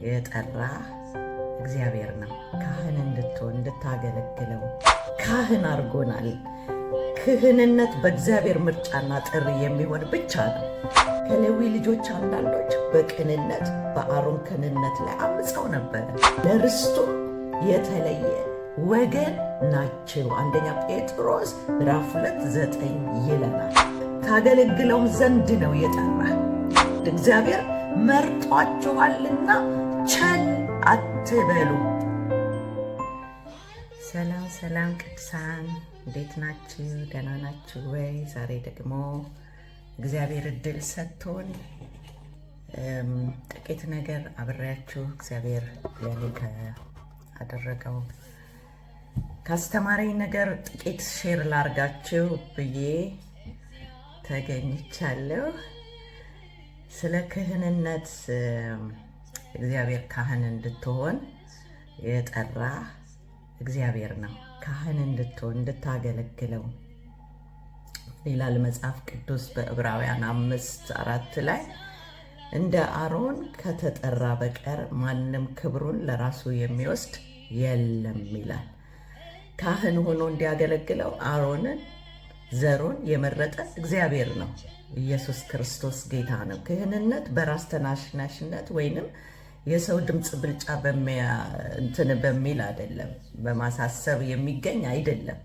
የጠራ እግዚአብሔር ነው። ካህን እንድትሆን እንድታገለግለው ካህን አድርጎናል። ክህንነት በእግዚአብሔር ምርጫና ጥሪ የሚሆን ብቻ ነው። ከሌዊ ልጆች አንዳንዶች በቅንነት በአሮን ክህንነት ላይ አምፀው ነበረ። ለርስቱ የተለየ ወገን ናቸው። አንደኛ ጴጥሮስ ምዕራፍ 2:9 ይለናል። ታገለግለውም ዘንድ ነው የጠራ። እግዚአብሔር መርጧችኋልና ቸል አትበሉ። ሰላም ሰላም ቅዱሳን እንዴት ናችሁ? ደህና ናችሁ ወይ? ዛሬ ደግሞ እግዚአብሔር እድል ሰጥቶን ጥቂት ነገር አብሬያችሁ እግዚአብሔር ለኔ ካደረገው ካስተማረኝ ነገር ጥቂት ሼር ላርጋችሁ ብዬ ተገኝቻለሁ። ስለ ክህንነት እግዚአብሔር ካህን እንድትሆን የጠራ እግዚአብሔር ነው። ካህን እንድትሆን እንድታገለግለው ይላል መጽሐፍ ቅዱስ በዕብራውያን 5:4 ላይ እንደ አሮን ከተጠራ በቀር ማንም ክብሩን ለራሱ የሚወስድ የለም ይላል። ካህን ሆኖ እንዲያገለግለው አሮንን ዘሩን የመረጠ እግዚአብሔር ነው። ኢየሱስ ክርስቶስ ጌታ ነው። ክህንነት በራስ ተናሽናሽነት ወይንም የሰው ድምፅ ብልጫ በሚል አይደለም፣ በማሳሰብ የሚገኝ አይደለም።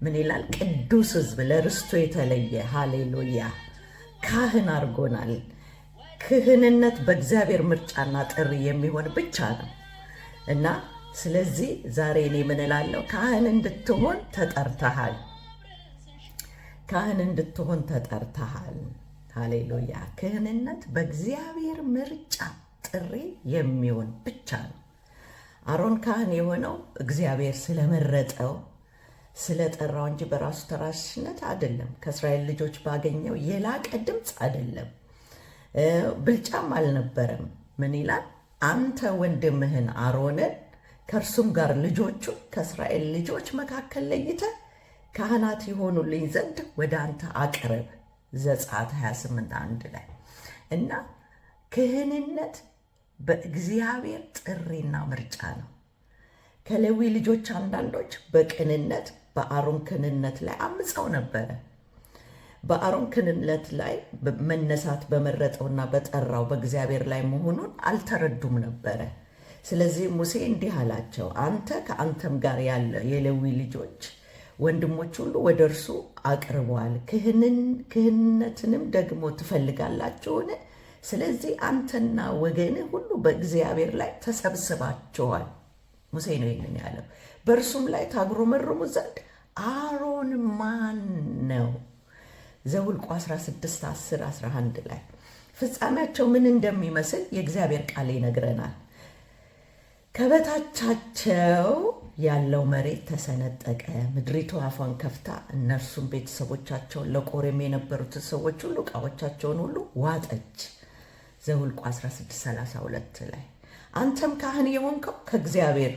ምን ይላል? ቅዱስ ሕዝብ ለርስቱ የተለየ ሃሌሉያ ካህን አድርጎናል። ክህንነት በእግዚአብሔር ምርጫና ጥሪ የሚሆን ብቻ ነው እና ስለዚህ ዛሬ እኔ ምን እላለሁ? ካህን እንድትሆን ተጠርተሃል። ካህን እንድትሆን ተጠርተሃል። ሃሌሉያ። ክህንነት በእግዚአብሔር ምርጫ ጥሪ የሚሆን ብቻ ነው። አሮን ካህን የሆነው እግዚአብሔር ስለመረጠው ስለጠራው እንጂ በራሱ ተራሽነት አይደለም። ከእስራኤል ልጆች ባገኘው የላቀ ድምፅ አይደለም፣ ብልጫም አልነበረም። ምን ይላል? አንተ ወንድምህን አሮንን ከእርሱም ጋር ልጆቹ ከእስራኤል ልጆች መካከል ለይተህ ካህናት የሆኑልኝ ዘንድ ወደ አንተ አቅርብ። ዘጸአት 28:1 ላይ እና ክህንነት በእግዚአብሔር ጥሪና ምርጫ ነው። ከሌዊ ልጆች አንዳንዶች በቅንነት በአሮን ክህንነት ላይ አምፀው ነበረ። በአሮን ክህንነት ላይ መነሳት በመረጠውና በጠራው በእግዚአብሔር ላይ መሆኑን አልተረዱም ነበረ። ስለዚህ ሙሴ እንዲህ አላቸው፣ አንተ ከአንተም ጋር ያለ የሌዊ ልጆች ወንድሞች ሁሉ ወደ እርሱ አቅርበዋል። ክህነትንም ደግሞ ትፈልጋላችሁን? ስለዚህ አንተና ወገንህ ሁሉ በእግዚአብሔር ላይ ተሰብስባችኋል። ሙሴ ነው ይህንን ያለው። በእርሱም ላይ ታጉረመርሙ ዘንድ አሮን ማን ነው? ዘኍልቍ 16:10-11 ላይ ፍጻሜያቸው ምን እንደሚመስል የእግዚአብሔር ቃል ይነግረናል። ከበታቻቸው ያለው መሬት ተሰነጠቀ፣ ምድሪቱ አፏን ከፍታ እነርሱም ቤተሰቦቻቸውን ለቆሬም የነበሩትን ሰዎች ሁሉ ዕቃዎቻቸውን ሁሉ ዋጠች። ዘኍልቍ 16:32 ላይ አንተም ካህን የሆንከው ከእግዚአብሔር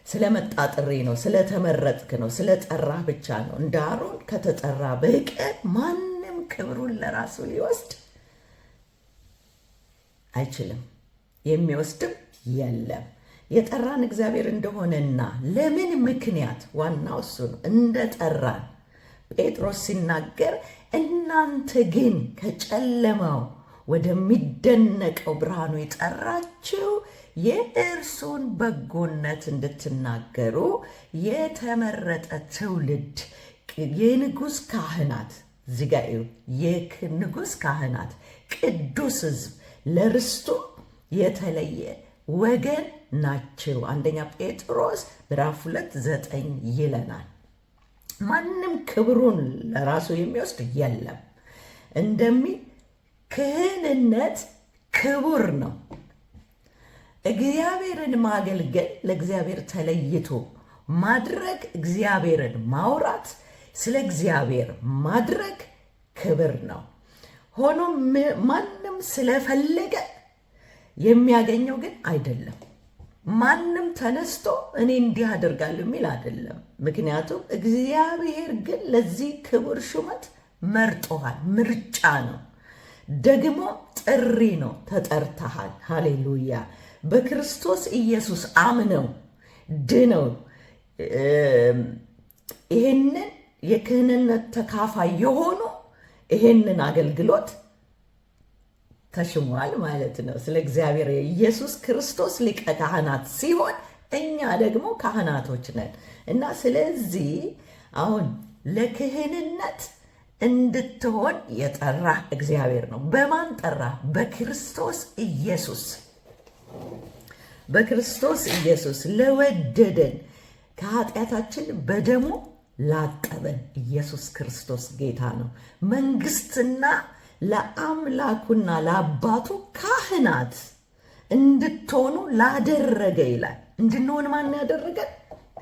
ስለመጣ ጥሪ ነው፣ ስለተመረጥክ ነው፣ ስለጠራህ ብቻ ነው። እንደ አሮን ከተጠራ በቀር ማንም ክብሩን ለራሱ ሊወስድ አይችልም፣ የሚወስድም የለም። የጠራን እግዚአብሔር እንደሆነና ለምን ምክንያት ዋናው እሱ ነው እንደጠራን ጴጥሮስ ሲናገር እናንተ ግን ከጨለማው ወደሚደነቀው ብርሃኑ የጠራችሁ የእርሱን በጎነት እንድትናገሩ የተመረጠ ትውልድ የንጉሥ ካህናት ዝጋዩ የንጉሥ ካህናት ቅዱስ ሕዝብ ለርስቱ የተለየ ወገን ናቸው። አንደኛ ጴጥሮስ ምዕራፍ 2:9 ይለናል። ማንም ክብሩን ለራሱ የሚወስድ የለም እንደሚል ክህንነት ክቡር ነው። እግዚአብሔርን ማገልገል ለእግዚአብሔር ተለይቶ ማድረግ፣ እግዚአብሔርን ማውራት፣ ስለ እግዚአብሔር ማድረግ ክብር ነው። ሆኖም ማንም ስለፈለገ የሚያገኘው ግን አይደለም። ማንም ተነስቶ እኔ እንዲህ አደርጋለሁ የሚል አይደለም። ምክንያቱም እግዚአብሔር ግን ለዚህ ክቡር ሹመት መርጦሃል። ምርጫ ነው። ደግሞ ጥሪ ነው። ተጠርተሃል። ሃሌሉያ። በክርስቶስ ኢየሱስ አምነው ድነው ይህንን የክህንነት ተካፋይ የሆኑ ይህንን አገልግሎት ተሽሟል ማለት ነው። ስለ እግዚአብሔር ኢየሱስ ክርስቶስ ሊቀ ካህናት ሲሆን እኛ ደግሞ ካህናቶች ነን እና ስለዚህ አሁን ለክህንነት እንድትሆን የጠራ እግዚአብሔር ነው። በማን ጠራ? በክርስቶስ ኢየሱስ። በክርስቶስ ኢየሱስ ለወደደን ከኃጢአታችን በደሙ ላጠበን ኢየሱስ ክርስቶስ ጌታ ነው። መንግስትና ለአምላኩና ለአባቱ ካህናት እንድትሆኑ ላደረገ ይላል። እንድንሆን ማን ያደረገን?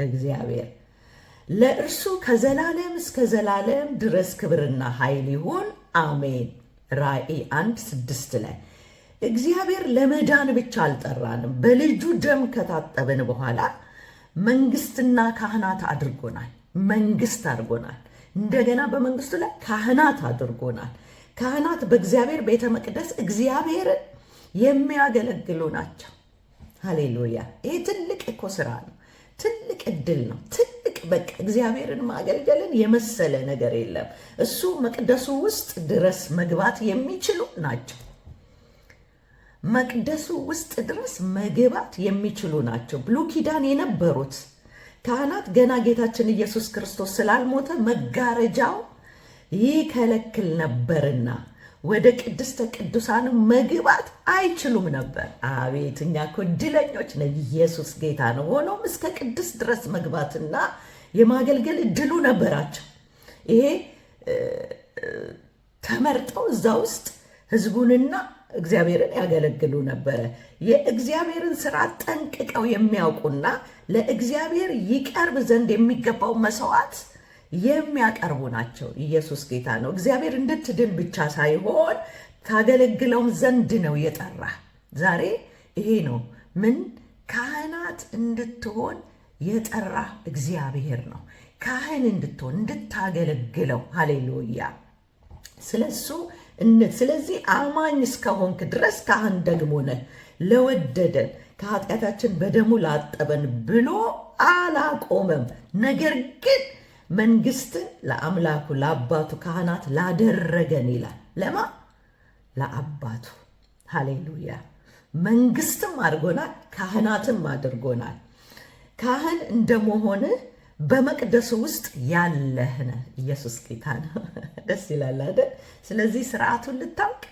እግዚአብሔር። ለእርሱ ከዘላለም እስከ ዘላለም ድረስ ክብርና ኃይል ይሁን፣ አሜን። ራእይ 1:6 ላይ እግዚአብሔር ለመዳን ብቻ አልጠራንም። በልጁ ደም ከታጠብን በኋላ መንግስትና ካህናት አድርጎናል። መንግስት አድርጎናል። እንደገና በመንግስቱ ላይ ካህናት አድርጎናል። ካህናት በእግዚአብሔር ቤተ መቅደስ እግዚአብሔርን የሚያገለግሉ ናቸው። ሃሌሉያ! ይህ ትልቅ እኮ ስራ ነው። ትልቅ እድል ነው። ትልቅ በቃ እግዚአብሔርን ማገልገልን የመሰለ ነገር የለም። እሱ መቅደሱ ውስጥ ድረስ መግባት የሚችሉ ናቸው። መቅደሱ ውስጥ ድረስ መግባት የሚችሉ ናቸው። ብሉይ ኪዳን የነበሩት ካህናት ገና ጌታችን ኢየሱስ ክርስቶስ ስላልሞተ መጋረጃው ይከለክል ነበርና ወደ ቅድስተ ቅዱሳን መግባት አይችሉም ነበር። አቤት እኛ እኮ ዕድለኞች ነን። ኢየሱስ ጌታ ነው። ሆኖም እስከ ቅድስት ድረስ መግባትና የማገልገል እድሉ ነበራቸው። ይሄ ተመርጠው እዛ ውስጥ ህዝቡንና እግዚአብሔርን ያገለግሉ ነበረ። የእግዚአብሔርን ስራ ጠንቅቀው የሚያውቁና ለእግዚአብሔር ይቀርብ ዘንድ የሚገባው መስዋዕት የሚያቀርቡ ናቸው። ኢየሱስ ጌታ ነው። እግዚአብሔር እንድትድን ብቻ ሳይሆን ታገለግለውም ዘንድ ነው የጠራ። ዛሬ ይሄ ነው ምን ካህናት እንድትሆን የጠራ እግዚአብሔር ነው። ካህን እንድትሆን እንድታገለግለው። ሃሌሉያ። ስለዚህ አማኝ እስከሆንክ ድረስ ካህን ደግሞ ነህ። ለወደደን ከኃጢአታችን በደሙ ላጠበን ብሎ አላቆመም። ነገር ግን መንግስትን ለአምላኩ ለአባቱ ካህናት ላደረገን ይላል። ለማ? ለአባቱ። ሃሌሉያ። መንግስትም አድርጎናል፣ ካህናትም አድርጎናል። ካህን እንደመሆንህ በመቅደሱ ውስጥ ያለህነ ኢየሱስ ጌታ ነው። ደስ ይላል አይደል? ስለዚህ ስርዓቱን ልታውቅ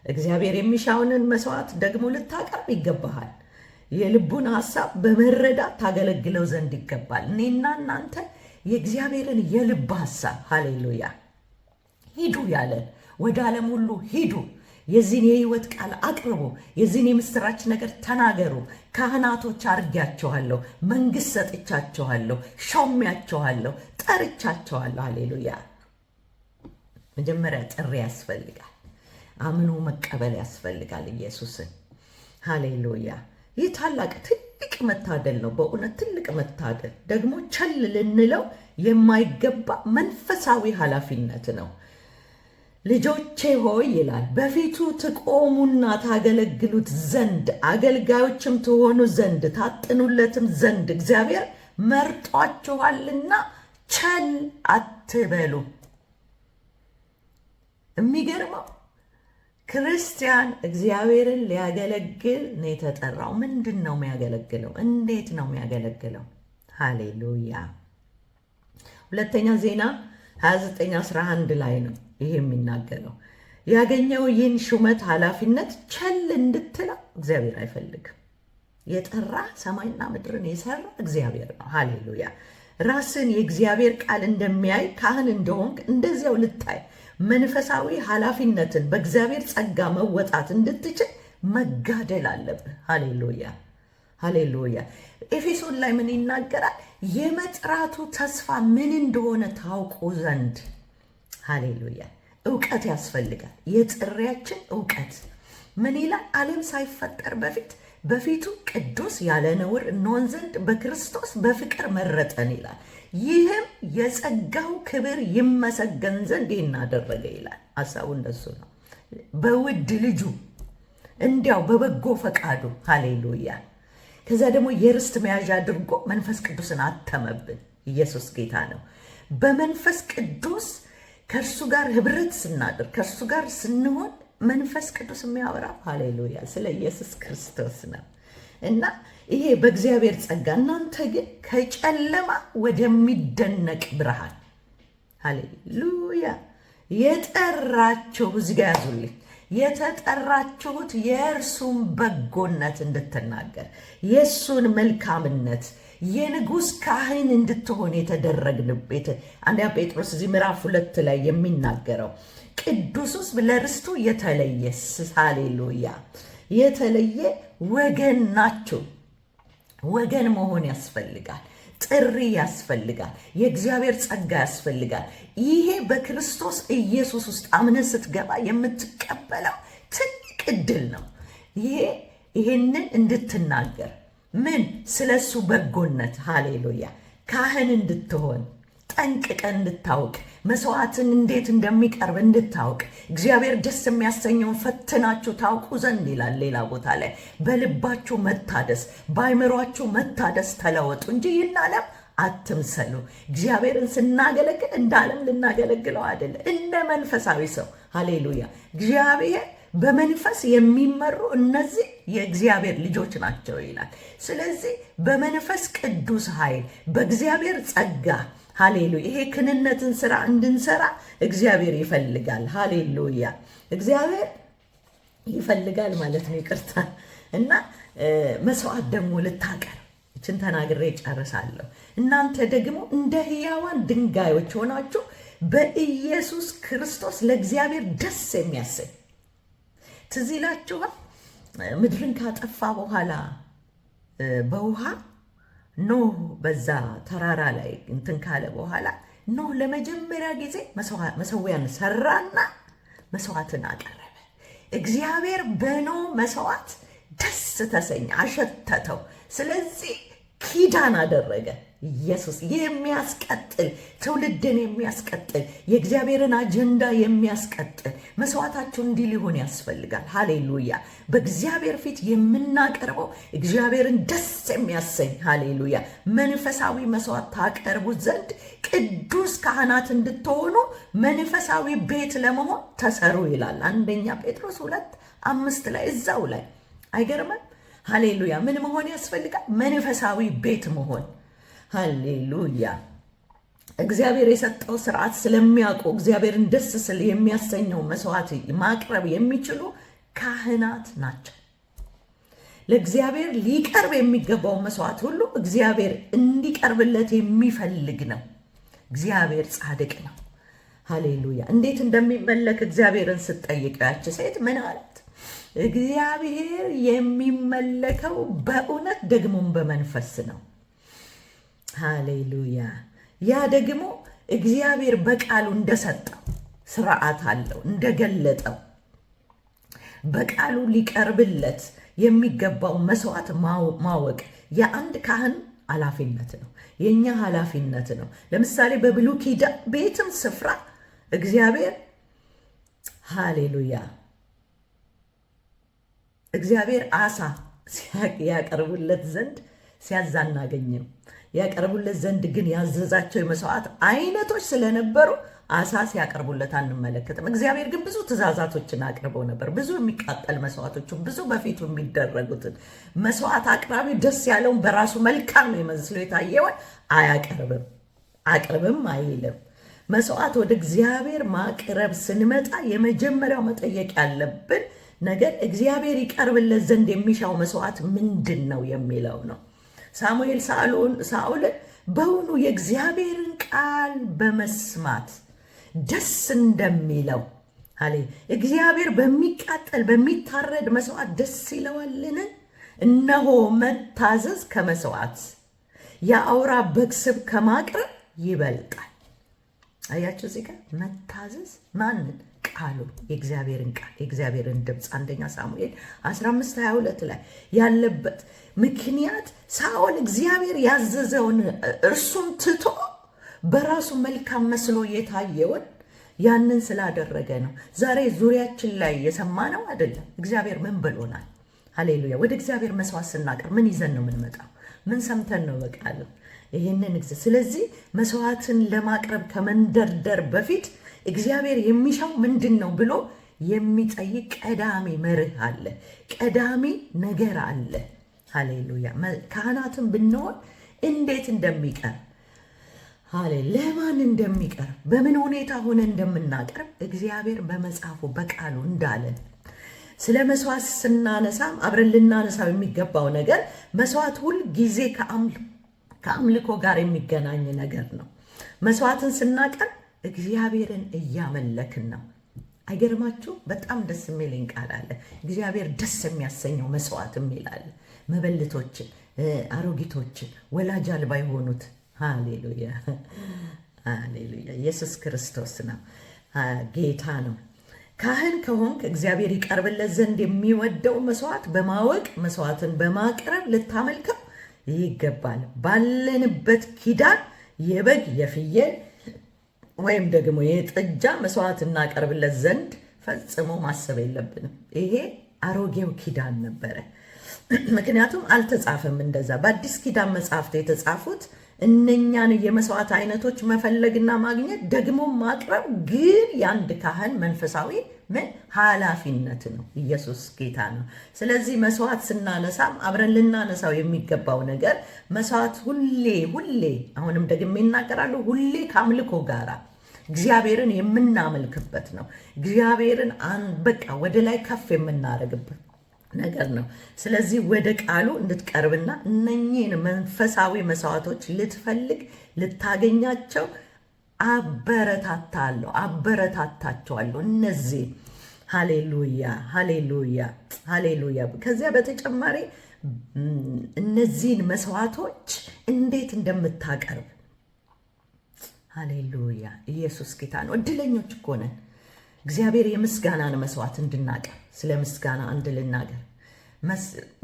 እግዚአብሔር የሚሻውንን መስዋዕት ደግሞ ልታቀርብ ይገባሃል። የልቡን ሐሳብ በመረዳት ታገለግለው ዘንድ ይገባል። እኔና እናንተ የእግዚአብሔርን የልብ ሐሳብ ሃሌሉያ ሂዱ ያለን ወደ ዓለም ሁሉ ሂዱ፣ የዚህን የህይወት ቃል አቅርቡ፣ የዚህን የምስራች ነገር ተናገሩ። ካህናቶች አድርጊያቸዋለሁ፣ መንግስት ሰጥቻቸዋለሁ፣ ሾሚያቸዋለሁ፣ ጠርቻቸዋለሁ። ሃሌሉያ። መጀመሪያ ጥሪ ያስፈልጋል። አምኖ መቀበል ያስፈልጋል ኢየሱስን። ሃሌሉያ። ይህ ታላቅ ትልቅ መታደል ነው። በእውነት ትልቅ መታደል ደግሞ ቸል ልንለው የማይገባ መንፈሳዊ ኃላፊነት ነው። ልጆቼ ሆይ ይላል በፊቱ ትቆሙና ታገለግሉት ዘንድ አገልጋዮችም ትሆኑ ዘንድ ታጥኑለትም ዘንድ እግዚአብሔር መርጧችኋልና ቸል አትበሉ። የሚገርመው ክርስቲያን እግዚአብሔርን ሊያገለግል ነው የተጠራው። ምንድን ነው የሚያገለግለው? እንዴት ነው የሚያገለግለው? ሃሌሉያ። ሁለተኛ ዜና 29:11 ላይ ነው ይሄ የሚናገረው። ያገኘው ይህን ሹመት ኃላፊነት ቸል እንድትለው እግዚአብሔር አይፈልግም። የጠራ ሰማይና ምድርን የሰራ እግዚአብሔር ነው። ሃሌሉያ። ራስን የእግዚአብሔር ቃል እንደሚያይ ካህን እንደሆንክ እንደዚያው ልታይ መንፈሳዊ ኃላፊነትን በእግዚአብሔር ጸጋ መወጣት እንድትችል መጋደል አለብህ። ሃሌሉያ ሃሌሉያ። ኤፌሶን ላይ ምን ይናገራል? የመጥራቱ ተስፋ ምን እንደሆነ ታውቁ ዘንድ ሃሌሉያ። እውቀት ያስፈልጋል። የጥሪያችን እውቀት ምን ይላል? ዓለም ሳይፈጠር በፊቱ ቅዱስ ያለ ነውር እንሆን ዘንድ በክርስቶስ በፍቅር መረጠን ይላል። ይህም የጸጋው ክብር ይመሰገን ዘንድ ይህን አደረገ ይላል። ሐሳቡ እንደሱ ነው። በውድ ልጁ እንዲያው በበጎ ፈቃዱ ሃሌሉያ። ከዛ ደግሞ የርስት መያዣ አድርጎ መንፈስ ቅዱስን አተመብን። ኢየሱስ ጌታ ነው። በመንፈስ ቅዱስ ከእርሱ ጋር ህብረት ስናድር ከእርሱ ጋር ስንሆን መንፈስ ቅዱስ የሚያወራው ሃሌሉያ ስለ ኢየሱስ ክርስቶስ ነው። እና ይሄ በእግዚአብሔር ጸጋ፣ እናንተ ግን ከጨለማ ወደሚደነቅ ብርሃን ሃሌሉያ የጠራችሁ፣ እዚህ ጋ ያዙልኝ፣ የተጠራችሁት የእርሱን በጎነት እንድትናገር የእሱን መልካምነት የንጉሥ ካህን እንድትሆን የተደረግንበት አንደኛ ጴጥሮስ እዚህ ምዕራፍ 2 ላይ የሚናገረው ቅዱሱስ ለርስቱ የተለየ ሃሌሉያ የተለየ ወገን ናችሁ። ወገን መሆን ያስፈልጋል። ጥሪ ያስፈልጋል። የእግዚአብሔር ጸጋ ያስፈልጋል። ይሄ በክርስቶስ ኢየሱስ ውስጥ አምነህ ስትገባ የምትቀበለው ትልቅ ዕድል ነው። ይሄንን እንድትናገር ምን ስለሱ በጎነት ሃሌሉያ ካህን እንድትሆን ጠንቅቀን እንድታውቅ መስዋዕትን እንዴት እንደሚቀርብ እንድታውቅ እግዚአብሔር ደስ የሚያሰኘውን ፈትናችሁ ታውቁ ዘንድ ይላል ሌላ ቦታ ላይ። በልባችሁ መታደስ በአይምሯችሁ መታደስ ተለወጡ እንጂ ይህን ዓለም አትምሰሉ። እግዚአብሔርን ስናገለግል እንደ ዓለም ልናገለግለው አይደለም፣ እንደ መንፈሳዊ ሰው ሃሌሉያ። እግዚአብሔር በመንፈስ የሚመሩ እነዚህ የእግዚአብሔር ልጆች ናቸው ይላል። ስለዚህ በመንፈስ ቅዱስ ኃይል በእግዚአብሔር ጸጋ ሃሌሉያ ይሄ ክህነትን ስራ እንድንሰራ እግዚአብሔር ይፈልጋል። ሃሌሉያ እግዚአብሔር ይፈልጋል ማለት ነው። ይቅርታ እና መስዋዕት ደግሞ ልታቀርብ እችን ተናግሬ ጨርሳለሁ። እናንተ ደግሞ እንደ ሕያዋን ድንጋዮች ሆናችሁ በኢየሱስ ክርስቶስ ለእግዚአብሔር ደስ የሚያሰኝ ትዝ ይላችኋል። ምድርን ካጠፋ በኋላ በውሃ ኖህ በዛ ተራራ ላይ እንትን ካለ በኋላ ኖህ ለመጀመሪያ ጊዜ መሰዊያን ሰራና መስዋዕትን አቀረበ። እግዚአብሔር በኖህ መስዋዕት ደስ ተሰኘ፣ አሸተተው። ስለዚህ ኪዳን አደረገ። ኢየሱስ የሚያስቀጥል ትውልድን የሚያስቀጥል የእግዚአብሔርን አጀንዳ የሚያስቀጥል መስዋዕታችሁ እንዲህ ሊሆን ያስፈልጋል። ሃሌሉያ በእግዚአብሔር ፊት የምናቀርበው እግዚአብሔርን ደስ የሚያሰኝ ሃሌሉያ መንፈሳዊ መስዋዕት ታቀርቡ ዘንድ ቅዱስ ካህናት እንድትሆኑ መንፈሳዊ ቤት ለመሆን ተሰሩ ይላል አንደኛ ጴጥሮስ 2:5 ላይ እዛው ላይ አይገርምም? ሃሌሉያ ምን መሆን ያስፈልጋል? መንፈሳዊ ቤት መሆን። ሃሌሉያ እግዚአብሔር የሰጠው ስርዓት ስለሚያውቁ እግዚአብሔርን ደስ ስል የሚያሰኘው መስዋዕት ማቅረብ የሚችሉ ካህናት ናቸው። ለእግዚአብሔር ሊቀርብ የሚገባው መስዋዕት ሁሉ እግዚአብሔር እንዲቀርብለት የሚፈልግ ነው። እግዚአብሔር ጻድቅ ነው። ሃሌሉያ እንዴት እንደሚመለክ እግዚአብሔርን ስትጠይቀው ያች ሴት ምን አላት? እግዚአብሔር የሚመለከው በእውነት ደግሞም በመንፈስ ነው። ሃሌሉያ ያ ደግሞ እግዚአብሔር በቃሉ እንደሰጠው ስርዓት አለው፣ እንደገለጠው በቃሉ ሊቀርብለት የሚገባው መስዋዕት ማወቅ የአንድ ካህን ኃላፊነት ነው፣ የኛ ኃላፊነት ነው። ለምሳሌ በብሉይ ኪዳን ቤትም ስፍራ እግዚአብሔር ሃሌሉያ እግዚአብሔር አሳ ያቀርቡለት ዘንድ ሲያዝ አናገኝም። ያቀርቡለት ዘንድ ግን ያዘዛቸው የመስዋዕት አይነቶች ስለነበሩ አሳ ሲያቀርቡለት አንመለከትም። እግዚአብሔር ግን ብዙ ትእዛዛቶችን አቅርበው ነበር። ብዙ የሚቃጠል መስዋዕቶችን፣ ብዙ በፊቱ የሚደረጉትን መስዋዕት አቅራቢ ደስ ያለውን በራሱ መልካም መስሎ የታየውን አቅርብም አይልም። መስዋዕት ወደ እግዚአብሔር ማቅረብ ስንመጣ የመጀመሪያው መጠየቅ ያለብን ነገር እግዚአብሔር ይቀርብለት ዘንድ የሚሻው መስዋዕት ምንድን ነው የሚለው ነው። ሳሙኤል ሳኦልን በውኑ የእግዚአብሔርን ቃል በመስማት ደስ እንደሚለው እግዚአብሔር በሚቃጠል በሚታረድ መስዋዕት ደስ ይለዋልን? እነሆ መታዘዝ ከመስዋዕት የአውራ በግ ስብ ከማቅረብ ይበልጣል። አያችሁ እዚህ ጋር መታዘዝ ማንን? ቃሉ የእግዚአብሔርን ቃል የእግዚአብሔርን ድምፅ አንደኛ ሳሙኤል 15:22 ላይ ያለበት ምክንያት ሳኦል እግዚአብሔር ያዘዘውን እርሱን ትቶ በራሱ መልካም መስሎ የታየውን ያንን ስላደረገ ነው። ዛሬ ዙሪያችን ላይ የሰማነው አይደለም። እግዚአብሔር ምን ብሎናል? ሃሌሉያ። ወደ እግዚአብሔር መስዋዕት ስናቀርብ ምን ይዘን ነው የምንመጣው? ምን ሰምተን ነው በቃሉ ይህንን ስለዚህ መስዋዕትን ለማቅረብ ከመንደርደር በፊት እግዚአብሔር የሚሻው ምንድን ነው ብሎ የሚጠይቅ ቀዳሚ መርህ አለ፣ ቀዳሚ ነገር አለ። ሃሌሉያ። ካህናትን ብንሆን እንዴት እንደሚቀርብ ለማን እንደሚቀርብ በምን ሁኔታ ሆነ እንደምናቀርብ እግዚአብሔር በመጽሐፉ በቃሉ እንዳለን ስለ መስዋዕት ስናነሳም አብረን ልናነሳው የሚገባው ነገር መስዋዕት ሁል ጊዜ ከአምልኮ ጋር የሚገናኝ ነገር ነው። መስዋዕትን ስናቀርብ እግዚአብሔርን እያመለክን ነው። አይገርማችሁ? በጣም ደስ የሚለኝ ቃል አለ። እግዚአብሔር ደስ የሚያሰኘው መስዋዕት የሚላል መበለቶችን፣ አሮጊቶችን፣ ወላጅ አልባ የሆኑት ሃሌሉያ ሃሌሉያ። ኢየሱስ ክርስቶስ ነው፣ ጌታ ነው። ካህን ከሆንክ እግዚአብሔር ይቀርብለት ዘንድ የሚወደው መስዋዕት በማወቅ መስዋዕትን በማቅረብ ልታመልከው ይገባል። ባለንበት ኪዳን የበግ የፍየል ወይም ደግሞ የጥጃ መስዋዕት እናቀርብለት ዘንድ ፈጽሞ ማሰብ የለብንም። ይሄ አሮጌው ኪዳን ነበረ። ምክንያቱም አልተጻፈም እንደዛ። በአዲስ ኪዳን መጽሐፍት የተጻፉት እነኛን የመስዋዕት አይነቶች መፈለግና ማግኘት ደግሞ ማቅረብ ግን የአንድ ካህን መንፈሳዊ ኃላፊነት ነው። ኢየሱስ ጌታ ነው። ስለዚህ መስዋዕት ስናነሳም አብረን ልናነሳው የሚገባው ነገር መስዋዕት ሁሌ አሁንም ደግሜ እናገራለሁ፣ ሁሌ ከአምልኮ ጋራ እግዚአብሔርን የምናመልክበት ነው። እግዚአብሔርን በቃ ወደ ላይ ከፍ የምናደርግበት ነገር ነው። ስለዚህ ወደ ቃሉ እንድትቀርብና እነኚህን መንፈሳዊ መስዋዕቶች ልትፈልግ ልታገኛቸው አበረታታቸዋለሁ። እነዚህ ሃሌሉያ ሃሌሉያ ሃሌሉያ። ከዚያ በተጨማሪ እነዚህን መስዋዕቶች እንዴት እንደምታቀርብ ሃሌሉያ። ኢየሱስ ጌታ ነው። እድለኞች እኮ ነን። እግዚአብሔር የምስጋናን መስዋዕት እንድናቀር ስለ ምስጋና አንድ ልናገር።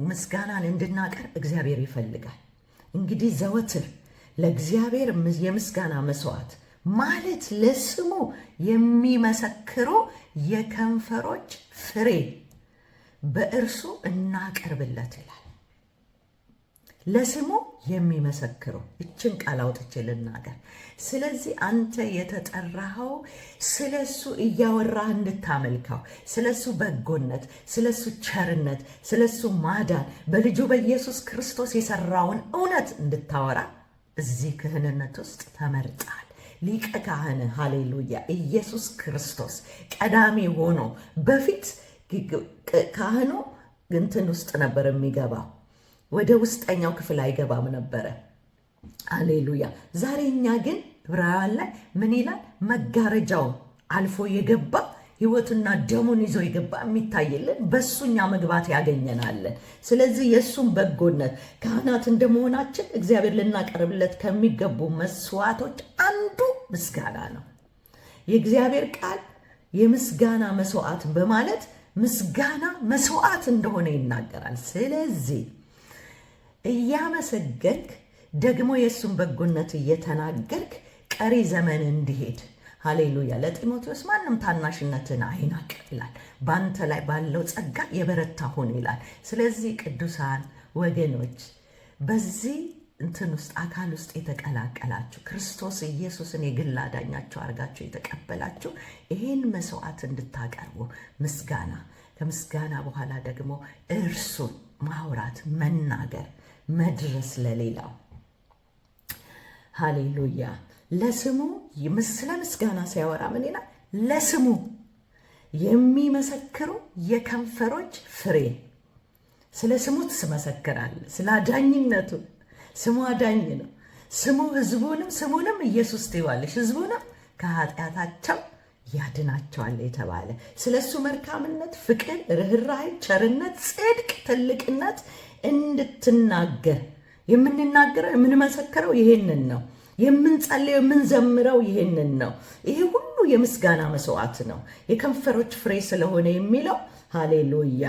ምስጋናን እንድናቀር እግዚአብሔር ይፈልጋል። እንግዲህ ዘወትር ለእግዚአብሔር የምስጋና መስዋዕት ማለት ለስሙ የሚመሰክሩ የከንፈሮች ፍሬ በእርሱ እናቀርብለት ይላል። ለስሙ የሚመሰክሩ እችን ቃል አውጥቼ ልናገር። ስለዚህ አንተ የተጠራኸው ስለሱ እያወራህ እንድታመልከው፣ ስለሱ በጎነት፣ ስለሱ ቸርነት፣ ስለሱ ማዳን በልጁ በኢየሱስ ክርስቶስ የሰራውን እውነት እንድታወራ እዚህ ክህንነት ውስጥ ተመርጣል። ሊቀ ካህን ሃሌሉያ ኢየሱስ ክርስቶስ ቀዳሚ ሆኖ በፊት ካህኑ እንትን ውስጥ ነበር የሚገባው፣ ወደ ውስጠኛው ክፍል አይገባም ነበረ። ሃሌሉያ። ዛሬ እኛ ግን ዕብራውያን ላይ ምን ይላል? መጋረጃው አልፎ የገባ ሕይወቱና ደሙን ይዞ የገባ የሚታይልን በሱኛ መግባት ያገኘናለን። ስለዚህ የእሱም በጎነት ካህናት እንደመሆናችን እግዚአብሔር ልናቀርብለት ከሚገቡ መስዋዕቶች አንዱ ምስጋና ነው። የእግዚአብሔር ቃል የምስጋና መስዋዕት በማለት ምስጋና መስዋዕት እንደሆነ ይናገራል። ስለዚህ እያመሰገንክ ደግሞ የእሱን በጎነት እየተናገርክ ቀሪ ዘመን እንዲሄድ ሃሌሉያ። ለጢሞቴዎስ ማንም ታናሽነትን አይናቅ ይላል፣ በአንተ ላይ ባለው ጸጋ የበረታ ሁን ይላል። ስለዚህ ቅዱሳን ወገኖች በዚህ እንትን ውስጥ አካል ውስጥ የተቀላቀላችሁ ክርስቶስ ኢየሱስን የግል አዳኛችሁ አድርጋችሁ የተቀበላችሁ ይህን መስዋዕት እንድታቀርቡ ምስጋና፣ ከምስጋና በኋላ ደግሞ እርሱን ማውራት፣ መናገር፣ መድረስ ለሌላው ሃሌሉያ። ለስሙ ስለ ምስጋና ሲያወራ ምን ይላል? ለስሙ የሚመሰክሩ የከንፈሮች ፍሬ። ስለ ስሙ ትመሰክራለህ፣ ስለ አዳኝነቱ። ስሙ አዳኝ ነው። ስሙ ስሙንም ኢየሱስ ትይዋለሽ፣ ህዝቡንም ከኃጢአታቸው ያድናቸዋል የተባለ ስለ እሱ መልካምነት፣ ፍቅር፣ ርኅራኄ፣ ቸርነት፣ ጽድቅ፣ ትልቅነት እንድትናገር የምንናገረው የምንመሰክረው ይሄንን ነው። የምንጸልየው የምንዘምረው ይሄንን ነው። ይሄ ሁሉ የምስጋና መስዋዕት ነው። የከንፈሮች ፍሬ ስለሆነ የሚለው ሃሌሉያ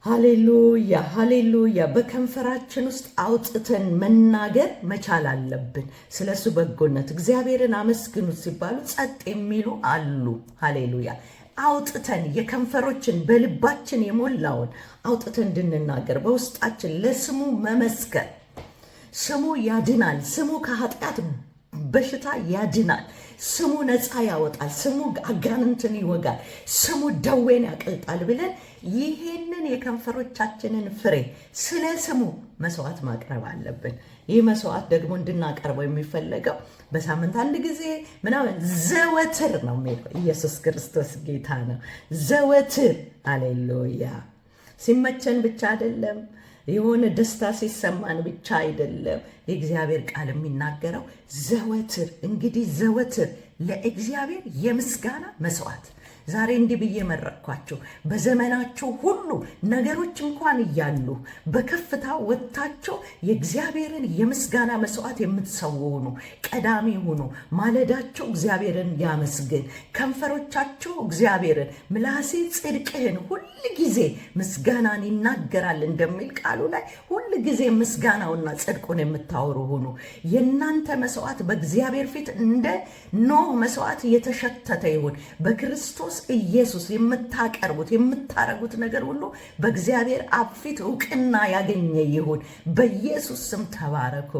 ሃሌሉያ ሃሌሉያ። በከንፈራችን ውስጥ አውጥተን መናገር መቻል አለብን ስለ እሱ በጎነት። እግዚአብሔርን አመስግኑት ሲባሉ ጸጥ የሚሉ አሉ። ሃሌሉያ። አውጥተን የከንፈሮችን በልባችን የሞላውን አውጥተን እንድንናገር በውስጣችን ለስሙ መመስከር። ስሙ ያድናል። ስሙ ከኃጢአት በሽታ ያድናል። ስሙ ነፃ ያወጣል። ስሙ አጋንንትን ይወጋል። ስሙ ደዌን ያቀልጣል ብለን ይሄንን የከንፈሮቻችንን ፍሬ ስለ ስሙ መስዋዕት ማቅረብ አለብን። ይህ መስዋዕት ደግሞ እንድናቀርበው የሚፈለገው በሳምንት አንድ ጊዜ ምናምን ዘወትር ነው የሚለው። ኢየሱስ ክርስቶስ ጌታ ነው። ዘወትር ሃሌሉያ። ሲመቸን ብቻ አይደለም፣ የሆነ ደስታ ሲሰማን ብቻ አይደለም። የእግዚአብሔር ቃል የሚናገረው ዘወትር። እንግዲህ ዘወትር ለእግዚአብሔር የምስጋና መስዋዕት። ዛሬ እንዲህ ብዬ መረቅኳችሁ። በዘመናችሁ ሁሉ ነገሮች እንኳን እያሉ በከፍታ ወጥታችሁ የእግዚአብሔርን የምስጋና መስዋዕት የምትሰዉ ሁኑ። ቀዳሚ ሁኑ። ማለዳችሁ እግዚአብሔርን ያመስግን። ከንፈሮቻችሁ እግዚአብሔርን፣ ምላሴ ጽድቅህን ሁል ጊዜ ምስጋናን ይናገራል እንደሚል ቃሉ ላይ ሁል ጊዜ ምስጋናውና ጽድቁን የምታወሩ ሁኑ። የእናንተ መስዋዕት በእግዚአብሔር ፊት እንደ ኖህ መስዋዕት የተሸተተ ይሁን። በክርስቶስ ኢየሱስ የምታቀርቡት የምታረጉት ነገር ሁሉ በእግዚአብሔር አብ ፊት እውቅና ያገኘ ይሁን። በኢየሱስ ስም ተባረኩ።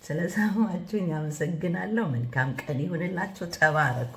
ስለሰማችሁኝ አመሰግናለሁ። መልካም ቀን ይሁንላችሁ። ተባረኩ።